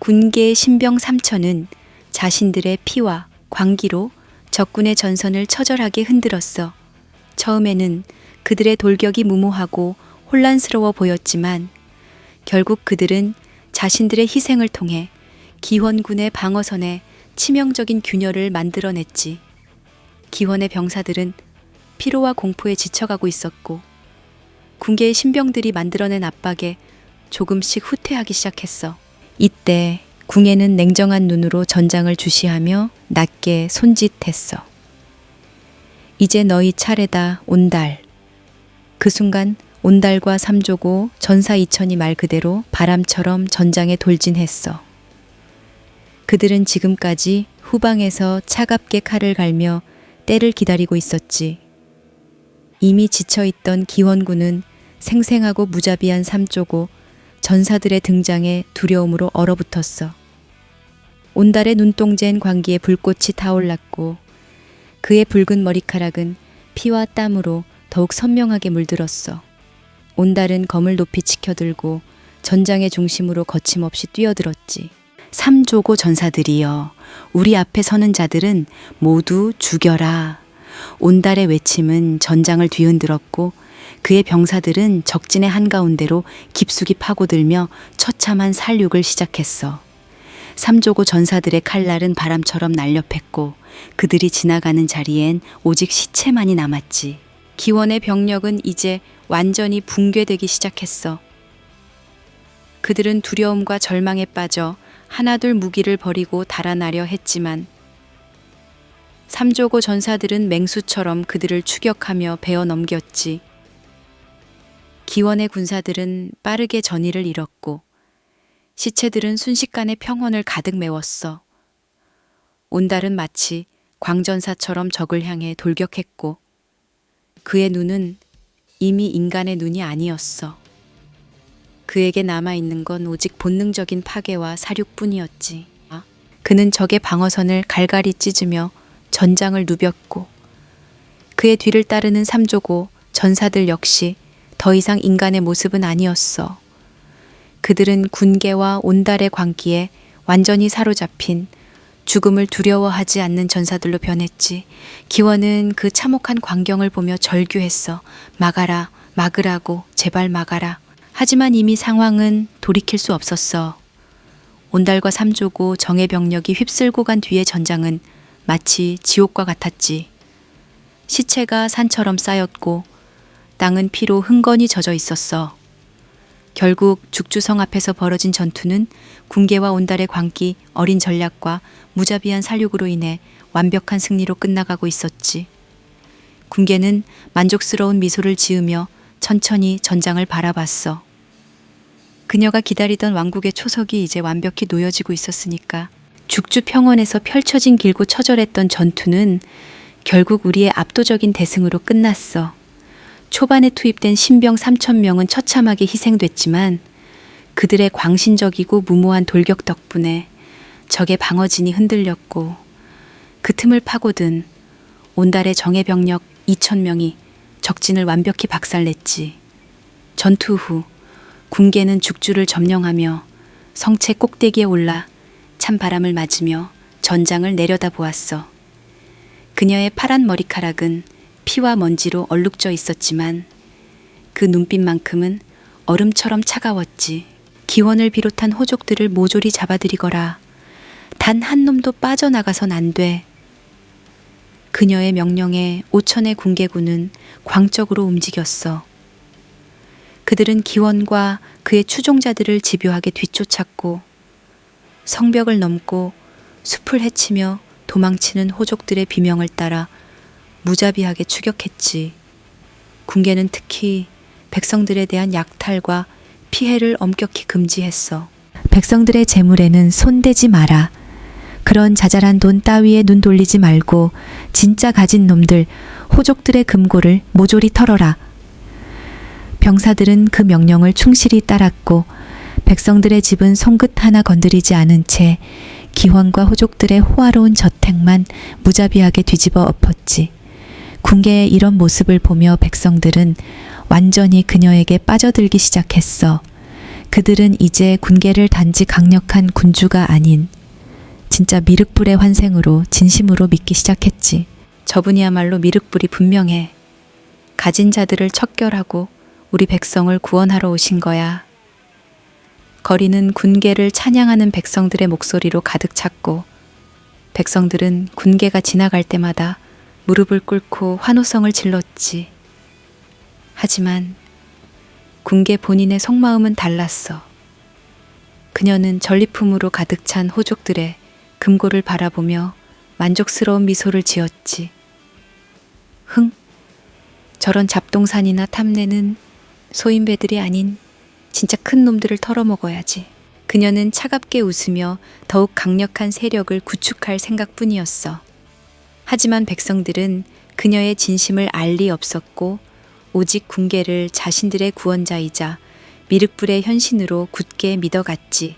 군계의 신병 3천은 자신들의 피와 광기로 적군의 전선을 처절하게 흔들었어. 처음에는 그들의 돌격이 무모하고 혼란스러워 보였지만 결국 그들은 자신들의 희생을 통해 기원군의 방어선에 치명적인 균열을 만들어냈지. 기원의 병사들은 피로와 공포에 지쳐가고 있었고 군계의 신병들이 만들어낸 압박에 조금씩 후퇴하기 시작했어. 이때 궁예는 냉정한 눈으로 전장을 주시하며 낮게 손짓했어. 이제 너희 차례다, 온달. 그 순간 온달과 삼조고 전사 이천이 말 그대로 바람처럼 전장에 돌진했어. 그들은 지금까지 후방에서 차갑게 칼을 갈며 때를 기다리고 있었지. 이미 지쳐있던 기원군은 생생하고 무자비한 삼조고 전사들의 등장에 두려움으로 얼어붙었어. 온달의 눈동자인 광기에 불꽃이 타올랐고 그의 붉은 머리카락은 피와 땀으로 더욱 선명하게 물들었어. 온달은 검을 높이 치켜들고 전장의 중심으로 거침없이 뛰어들었지. 삼조고 전사들이여, 우리 앞에 서는 자들은 모두 죽여라. 온달의 외침은 전장을 뒤흔들었고 그의 병사들은 적진의 한가운데로 깊숙이 파고들며 처참한 살육을 시작했어. 삼조고 전사들의 칼날은 바람처럼 날렵했고 그들이 지나가는 자리엔 오직 시체만이 남았지. 기원의 병력은 이제 완전히 붕괴되기 시작했어. 그들은 두려움과 절망에 빠져 하나둘 무기를 버리고 달아나려 했지만 삼조고 전사들은 맹수처럼 그들을 추격하며 베어 넘겼지. 기원의 군사들은 빠르게 전의를 잃었고 시체들은 순식간에 평원을 가득 메웠어. 온달은 마치 광전사처럼 적을 향해 돌격했고 그의 눈은 이미 인간의 눈이 아니었어. 그에게 남아있는 건 오직 본능적인 파괴와 사륙뿐이었지. 그는 적의 방어선을 갈갈이 찢으며 전장을 누볐고 그의 뒤를 따르는 삼조고 전사들 역시 더 이상 인간의 모습은 아니었어. 그들은 군계와 온달의 광기에 완전히 사로잡힌 죽음을 두려워하지 않는 전사들로 변했지. 기원은 그 참혹한 광경을 보며 절규했어. 막아라, 막으라고, 제발 막아라. 하지만 이미 상황은 돌이킬 수 없었어. 온달과 삼조고 정의 병력이 휩쓸고 간 뒤의 전장은 마치 지옥과 같았지. 시체가 산처럼 쌓였고 땅은 피로 흥건히 젖어 있었어. 결국 죽주성 앞에서 벌어진 전투는 군계와 온달의 광기, 어린 전략과 무자비한 살육으로 인해 완벽한 승리로 끝나가고 있었지. 군계는 만족스러운 미소를 지으며 천천히 전장을 바라봤어. 그녀가 기다리던 왕국의 초석이 이제 완벽히 놓여지고 있었으니까 죽주 평원에서 펼쳐진 길고 처절했던 전투는 결국 우리의 압도적인 대승으로 끝났어. 초반에 투입된 신병 3,000명은 처참하게 희생됐지만 그들의 광신적이고 무모한 돌격 덕분에 적의 방어진이 흔들렸고 그 틈을 파고든 온달의 정예 병력 2,000명이 적진을 완벽히 박살냈지. 전투 후 군계는 죽주를 점령하며 성체 꼭대기에 올라 찬바람을 맞으며 전장을 내려다보았어. 그녀의 파란 머리카락은 피와 먼지로 얼룩져 있었지만 그 눈빛만큼은 얼음처럼 차가웠지. 기원을 비롯한 호족들을 모조리 잡아들이거라. 단 한 놈도 빠져나가선 안 돼. 그녀의 명령에 5천의 군계군은 광적으로 움직였어. 그들은 기원과 그의 추종자들을 집요하게 뒤쫓았고 성벽을 넘고 숲을 헤치며 도망치는 호족들의 비명을 따라 무자비하게 추격했지. 군계는 특히 백성들에 대한 약탈과 피해를 엄격히 금지했어. 백성들의 재물에는 손대지 마라. 그런 자잘한 돈 따위에 눈 돌리지 말고 진짜 가진 놈들, 호족들의 금고를 모조리 털어라. 병사들은 그 명령을 충실히 따랐고 백성들의 집은 손끝 하나 건드리지 않은 채 기원과 호족들의 호화로운 저택만 무자비하게 뒤집어 엎었지. 군계의 이런 모습을 보며 백성들은 완전히 그녀에게 빠져들기 시작했어. 그들은 이제 군계를 단지 강력한 군주가 아닌 진짜 미륵불의 환생으로 진심으로 믿기 시작했지. 저분이야말로 미륵불이 분명해. 가진 자들을 척결하고 우리 백성을 구원하러 오신 거야. 거리는 군계를 찬양하는 백성들의 목소리로 가득 찼고 백성들은 군계가 지나갈 때마다 무릎을 꿇고 환호성을 질렀지. 하지만 군계 본인의 속마음은 달랐어. 그녀는 전리품으로 가득 찬 호족들의 금고를 바라보며 만족스러운 미소를 지었지. 흥, 저런 잡동산이나 탐내는 소인배들이 아닌 진짜 큰 놈들을 털어먹어야지. 그녀는 차갑게 웃으며 더욱 강력한 세력을 구축할 생각뿐이었어. 하지만 백성들은 그녀의 진심을 알 리 없었고 오직 군계를 자신들의 구원자이자 미륵불의 현신으로 굳게 믿어갔지.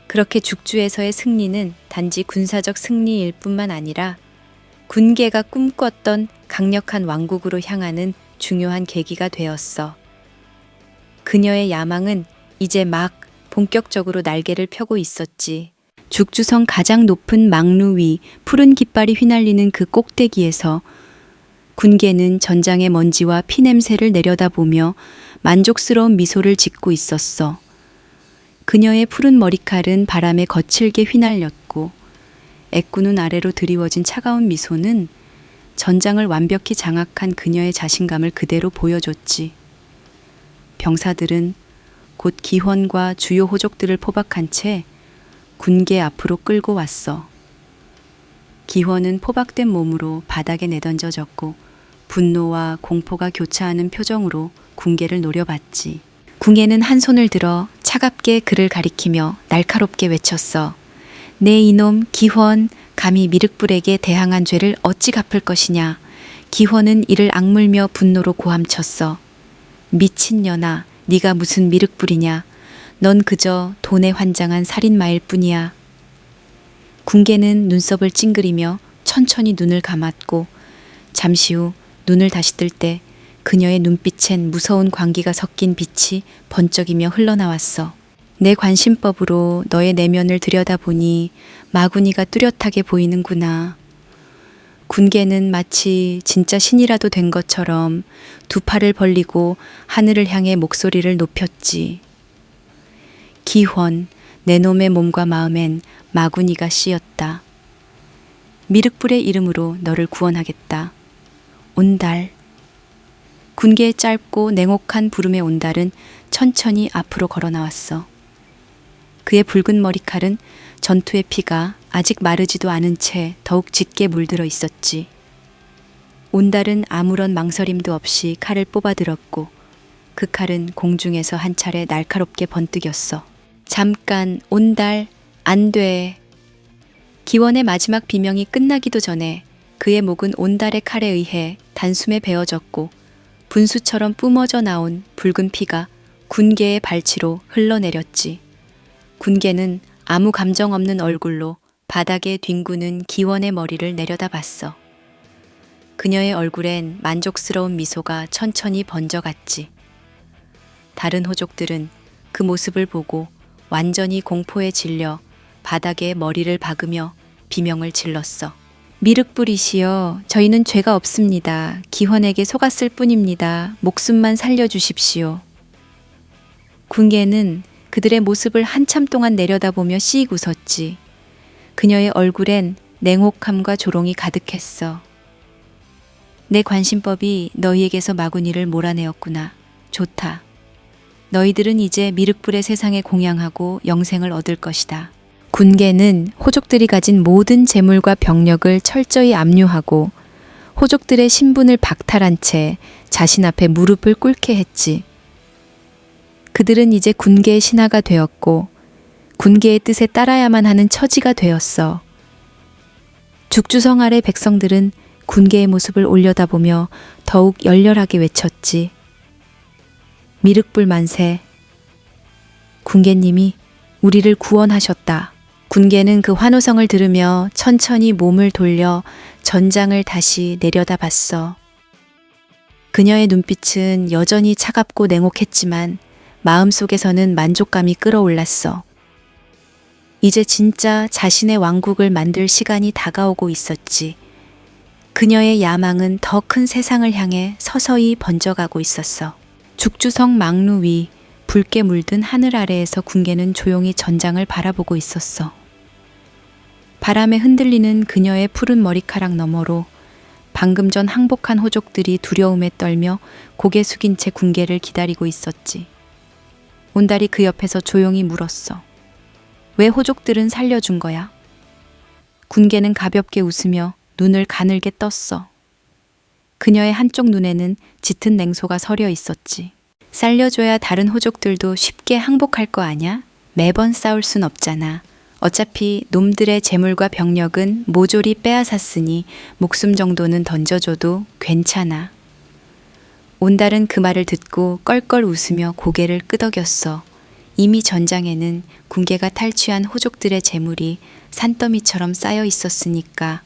그렇게 죽주에서의 승리는 단지 군사적 승리일 뿐만 아니라 군계가 꿈꿨던 강력한 왕국으로 향하는 중요한 계기가 되었어. 그녀의 야망은 이제 막 본격적으로 날개를 펴고 있었지. 죽주성 가장 높은 망루 위 푸른 깃발이 휘날리는 그 꼭대기에서 군계는 전장의 먼지와 피냄새를 내려다보며 만족스러운 미소를 짓고 있었어. 그녀의 푸른 머리칼은 바람에 거칠게 휘날렸고 애꾸눈 아래로 드리워진 차가운 미소는 전장을 완벽히 장악한 그녀의 자신감을 그대로 보여줬지. 병사들은 곧 기환과 주요 호족들을 포박한 채 군계 앞으로 끌고 왔어. 기환은 포박된 몸으로 바닥에 내던져졌고 분노와 공포가 교차하는 표정으로 군계를 노려봤지. 궁예는 한 손을 들어 차갑게 그를 가리키며 날카롭게 외쳤어. 내 이놈 기환, 감히 미륵불에게 대항한 죄를 어찌 갚을 것이냐. 기환은 이를 악물며 분노로 고함쳤어. 미친년아, 네가 무슨 미륵불이냐. 넌 그저 돈에 환장한 살인마일 뿐이야. 군계는 눈썹을 찡그리며 천천히 눈을 감았고 잠시 후 눈을 다시 뜰 때 그녀의 눈빛엔 무서운 광기가 섞인 빛이 번쩍이며 흘러나왔어. 내 관심법으로 너의 내면을 들여다보니 마구니가 뚜렷하게 보이는구나. 군계는 마치 진짜 신이라도 된 것처럼 두 팔을 벌리고 하늘을 향해 목소리를 높였지. 기환, 내 놈의 몸과 마음엔 마구니가 씌었다. 미륵불의 이름으로 너를 구원하겠다. 온달. 군계의 짧고 냉혹한 부름의 온달은 천천히 앞으로 걸어 나왔어. 그의 붉은 머리칼은 전투의 피가 아직 마르지도 않은 채 더욱 짙게 물들어 있었지. 온달은 아무런 망설임도 없이 칼을 뽑아들었고 그 칼은 공중에서 한 차례 날카롭게 번뜩였어. 잠깐, 온달, 안 돼. 기원의 마지막 비명이 끝나기도 전에 그의 목은 온달의 칼에 의해 단숨에 베어졌고 분수처럼 뿜어져 나온 붉은 피가 군계의 발치로 흘러내렸지. 군계는 아무 감정 없는 얼굴로 바닥에 뒹구는 기원의 머리를 내려다봤어. 그녀의 얼굴엔 만족스러운 미소가 천천히 번져갔지. 다른 호족들은 그 모습을 보고 완전히 공포에 질려 바닥에 머리를 박으며 비명을 질렀어. 미륵불이시여, 저희는 죄가 없습니다. 기환에게 속았을 뿐입니다. 목숨만 살려주십시오. 군계는 그들의 모습을 한참 동안 내려다보며 씩 웃었지. 그녀의 얼굴엔 냉혹함과 조롱이 가득했어. 내 관심법이 너희에게서 마구니를 몰아내었구나. 좋다. 너희들은 이제 미륵불의 세상에 공양하고 영생을 얻을 것이다. 군계는 호족들이 가진 모든 재물과 병력을 철저히 압류하고 호족들의 신분을 박탈한 채 자신 앞에 무릎을 꿇게 했지. 그들은 이제 군계의 신하가 되었고 군계의 뜻에 따라야만 하는 처지가 되었어. 죽주성 아래 백성들은 군계의 모습을 올려다보며 더욱 열렬하게 외쳤지. 미륵불 만세. 군계님이 우리를 구원하셨다. 군계는 그 환호성을 들으며 천천히 몸을 돌려 전장을 다시 내려다봤어. 그녀의 눈빛은 여전히 차갑고 냉혹했지만 마음속에서는 만족감이 끓어올랐어. 이제 진짜 자신의 왕국을 만들 시간이 다가오고 있었지. 그녀의 야망은 더 큰 세상을 향해 서서히 번져가고 있었어. 죽주성 망루 위 붉게 물든 하늘 아래에서 군계는 조용히 전장을 바라보고 있었어. 바람에 흔들리는 그녀의 푸른 머리카락 너머로 방금 전 항복한 호족들이 두려움에 떨며 고개 숙인 채 군계를 기다리고 있었지. 온달이 그 옆에서 조용히 물었어. 왜 호족들은 살려준 거야? 군계는 가볍게 웃으며 눈을 가늘게 떴어. 그녀의 한쪽 눈에는 짙은 냉소가 서려 있었지. 살려줘야 다른 호족들도 쉽게 항복할 거 아냐? 매번 싸울 순 없잖아. 어차피 놈들의 재물과 병력은 모조리 빼앗았으니 목숨 정도는 던져줘도 괜찮아. 온달은 그 말을 듣고 껄껄 웃으며 고개를 끄덕였어. 이미 전장에는 군계가 탈취한 호족들의 재물이 산더미처럼 쌓여 있었으니까.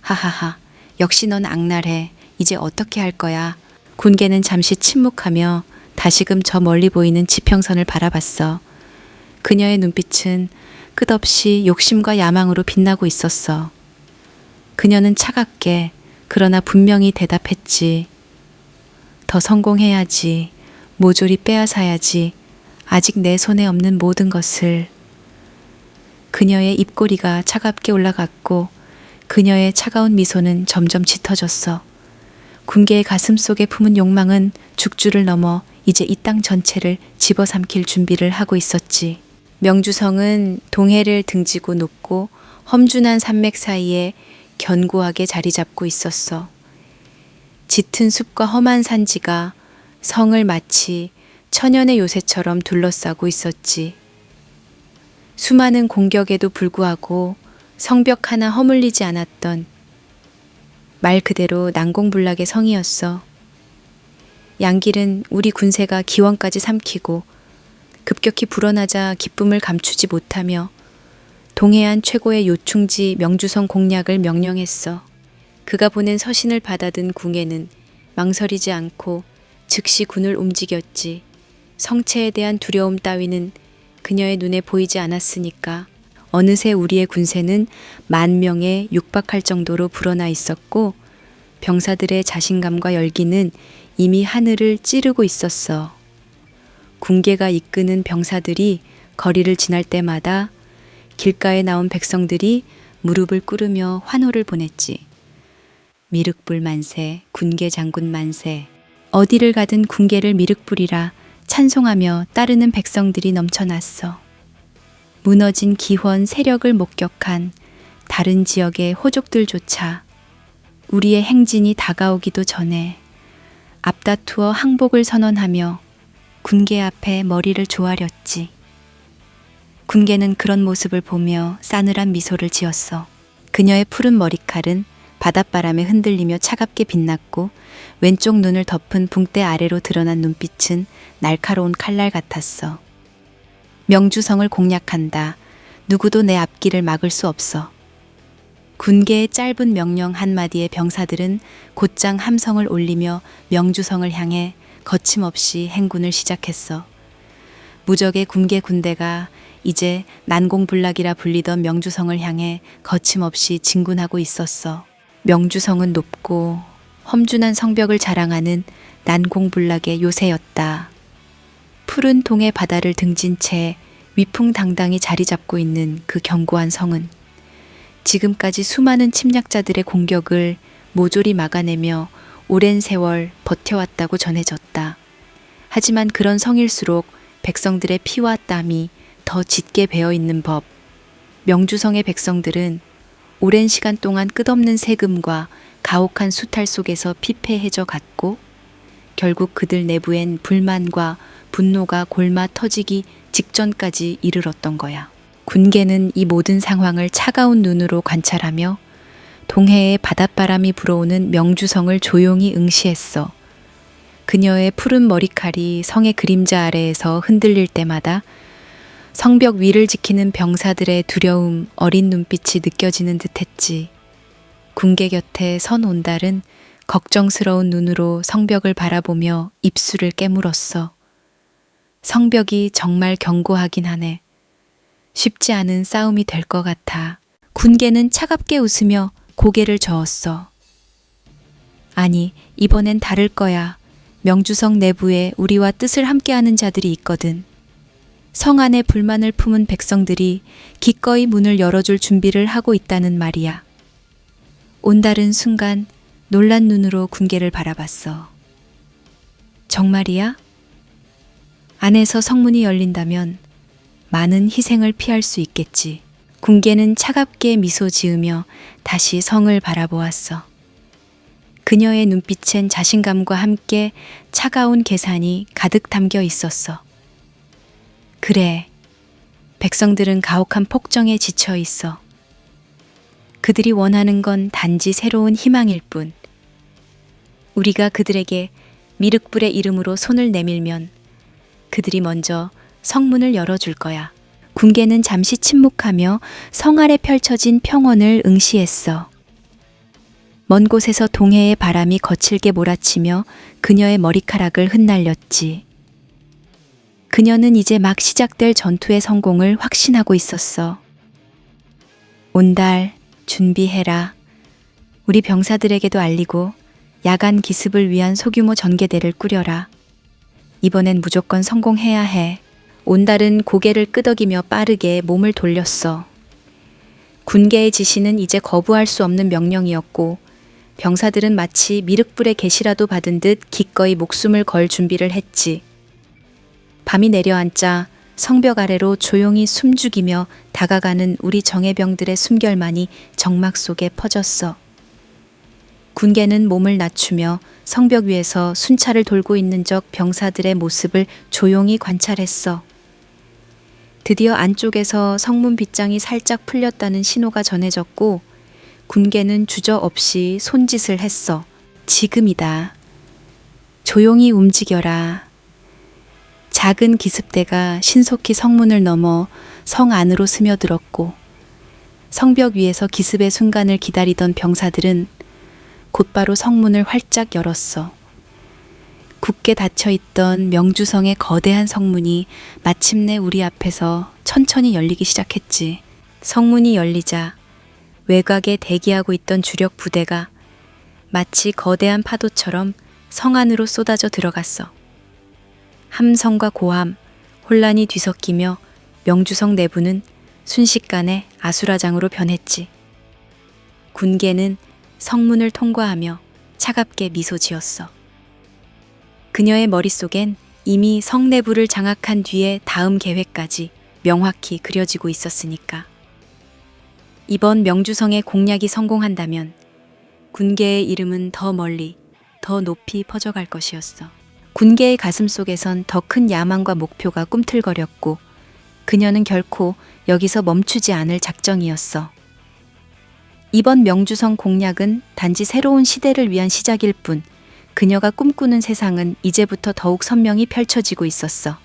하하하, 역시 넌 악랄해. 이제 어떻게 할 거야? 군계는 잠시 침묵하며 다시금 저 멀리 보이는 지평선을 바라봤어. 그녀의 눈빛은 끝없이 욕심과 야망으로 빛나고 있었어. 그녀는 차갑게 그러나 분명히 대답했지. 더 성공해야지. 모조리 빼앗아야지. 아직 내 손에 없는 모든 것을. 그녀의 입꼬리가 차갑게 올라갔고 그녀의 차가운 미소는 점점 짙어졌어. 군계의 가슴 속에 품은 욕망은 죽주를 넘어 이제 이 땅 전체를 집어삼킬 준비를 하고 있었지. 명주성은 동해를 등지고 높고 험준한 산맥 사이에 견고하게 자리 잡고 있었어. 짙은 숲과 험한 산지가 성을 마치 천연의 요새처럼 둘러싸고 있었지. 수많은 공격에도 불구하고 성벽 하나 허물리지 않았던 말 그대로 난공불락의 성이었어. 양길은 우리 군세가 기원까지 삼키고 급격히 불어나자 기쁨을 감추지 못하며 동해안 최고의 요충지 명주성 공략을 명령했어. 그가 보낸 서신을 받아든 궁예는 망설이지 않고 즉시 군을 움직였지. 성체에 대한 두려움 따위는 그녀의 눈에 보이지 않았으니까. 어느새 우리의 군세는 10,000명에 육박할 정도로 불어나 있었고 병사들의 자신감과 열기는 이미 하늘을 찌르고 있었어. 군계가 이끄는 병사들이 거리를 지날 때마다 길가에 나온 백성들이 무릎을 꿇으며 환호를 보냈지. 미륵불 만세, 군계 장군 만세. 어디를 가든 군계를 미륵불이라 찬송하며 따르는 백성들이 넘쳐났어. 무너진 기원 세력을 목격한 다른 지역의 호족들조차 우리의 행진이 다가오기도 전에 앞다투어 항복을 선언하며 군계 앞에 머리를 조아렸지. 군계는 그런 모습을 보며 싸늘한 미소를 지었어. 그녀의 푸른 머리칼은 바닷바람에 흔들리며 차갑게 빛났고 왼쪽 눈을 덮은 붕대 아래로 드러난 눈빛은 날카로운 칼날 같았어. 명주성을 공략한다. 누구도 내 앞길을 막을 수 없어. 군계의 짧은 명령 한마디에 병사들은 곧장 함성을 올리며 명주성을 향해 거침없이 행군을 시작했어. 무적의 군계 군대가 이제 난공불락이라 불리던 명주성을 향해 거침없이 진군하고 있었어. 명주성은 높고 험준한 성벽을 자랑하는 난공불락의 요새였다. 푸른 동해 바다를 등진 채 위풍당당히 자리 잡고 있는 그 견고한 성은 지금까지 수많은 침략자들의 공격을 모조리 막아내며 오랜 세월 버텨왔다고 전해졌다. 하지만 그런 성일수록 백성들의 피와 땀이 더 짙게 배어있는 법. 명주성의 백성들은 오랜 시간 동안 끝없는 세금과 가혹한 수탈 속에서 피폐해져 갔고 결국 그들 내부엔 불만과 분노가 골마 터지기 직전까지 이르렀던 거야. 군계는 이 모든 상황을 차가운 눈으로 관찰하며 동해에 바닷바람이 불어오는 명주성을 조용히 응시했어. 그녀의 푸른 머리칼이 성의 그림자 아래에서 흔들릴 때마다 성벽 위를 지키는 병사들의 두려움, 어린 눈빛이 느껴지는 듯했지. 군계 곁에 선 온달은 걱정스러운 눈으로 성벽을 바라보며 입술을 깨물었어. 성벽이 정말 견고하긴 하네. 쉽지 않은 싸움이 될 것 같아. 군계는 차갑게 웃으며 고개를 저었어. 아니, 이번엔 다를 거야. 명주성 내부에 우리와 뜻을 함께하는 자들이 있거든. 성 안에 불만을 품은 백성들이 기꺼이 문을 열어줄 준비를 하고 있다는 말이야. 온달은 순간 놀란 눈으로 군계를 바라봤어. 정말이야? 안에서 성문이 열린다면 많은 희생을 피할 수 있겠지. 군계는 차갑게 미소 지으며 다시 성을 바라보았어. 그녀의 눈빛엔 자신감과 함께 차가운 계산이 가득 담겨 있었어. 그래, 백성들은 가혹한 폭정에 지쳐 있어. 그들이 원하는 건 단지 새로운 희망일 뿐. 우리가 그들에게 미륵불의 이름으로 손을 내밀면 그들이 먼저 성문을 열어줄 거야. 군계는 잠시 침묵하며 성 아래 펼쳐진 평원을 응시했어. 먼 곳에서 동해의 바람이 거칠게 몰아치며 그녀의 머리카락을 흩날렸지. 그녀는 이제 막 시작될 전투의 성공을 확신하고 있었어. 온달, 준비해라. 우리 병사들에게도 알리고 야간 기습을 위한 소규모 전개대를 꾸려라. 이번엔 무조건 성공해야 해. 온달은 고개를 끄덕이며 빠르게 몸을 돌렸어. 군계의 지시는 이제 거부할 수 없는 명령이었고 병사들은 마치 미륵불의 계시라도 받은 듯 기꺼이 목숨을 걸 준비를 했지. 밤이 내려앉자 성벽 아래로 조용히 숨죽이며 다가가는 우리 정예병들의 숨결만이 정막 속에 퍼졌어. 군계는 몸을 낮추며 성벽 위에서 순찰을 돌고 있는 적 병사들의 모습을 조용히 관찰했어. 드디어 안쪽에서 성문 빗장이 살짝 풀렸다는 신호가 전해졌고 군계는 주저없이 손짓을 했어. 지금이다. 조용히 움직여라. 작은 기습대가 신속히 성문을 넘어 성 안으로 스며들었고 성벽 위에서 기습의 순간을 기다리던 병사들은 곧바로 성문을 활짝 열었어. 굳게 닫혀있던 명주성의 거대한 성문이 마침내 우리 앞에서 천천히 열리기 시작했지. 성문이 열리자 외곽에 대기하고 있던 주력 부대가 마치 거대한 파도처럼 성 안으로 쏟아져 들어갔어. 함성과 고함, 혼란이 뒤섞이며 명주성 내부는 순식간에 아수라장으로 변했지. 군계는 성문을 통과하며 차갑게 미소 지었어. 그녀의 머릿속엔 이미 성 내부를 장악한 뒤에 다음 계획까지 명확히 그려지고 있었으니까. 이번 명주성의 공략이 성공한다면 군계의 이름은 더 멀리, 더 높이 퍼져갈 것이었어. 군계의 가슴 속에선 더 큰 야망과 목표가 꿈틀거렸고 그녀는 결코 여기서 멈추지 않을 작정이었어. 이번 명주성 공략은 단지 새로운 시대를 위한 시작일 뿐 그녀가 꿈꾸는 세상은 이제부터 더욱 선명히 펼쳐지고 있었어.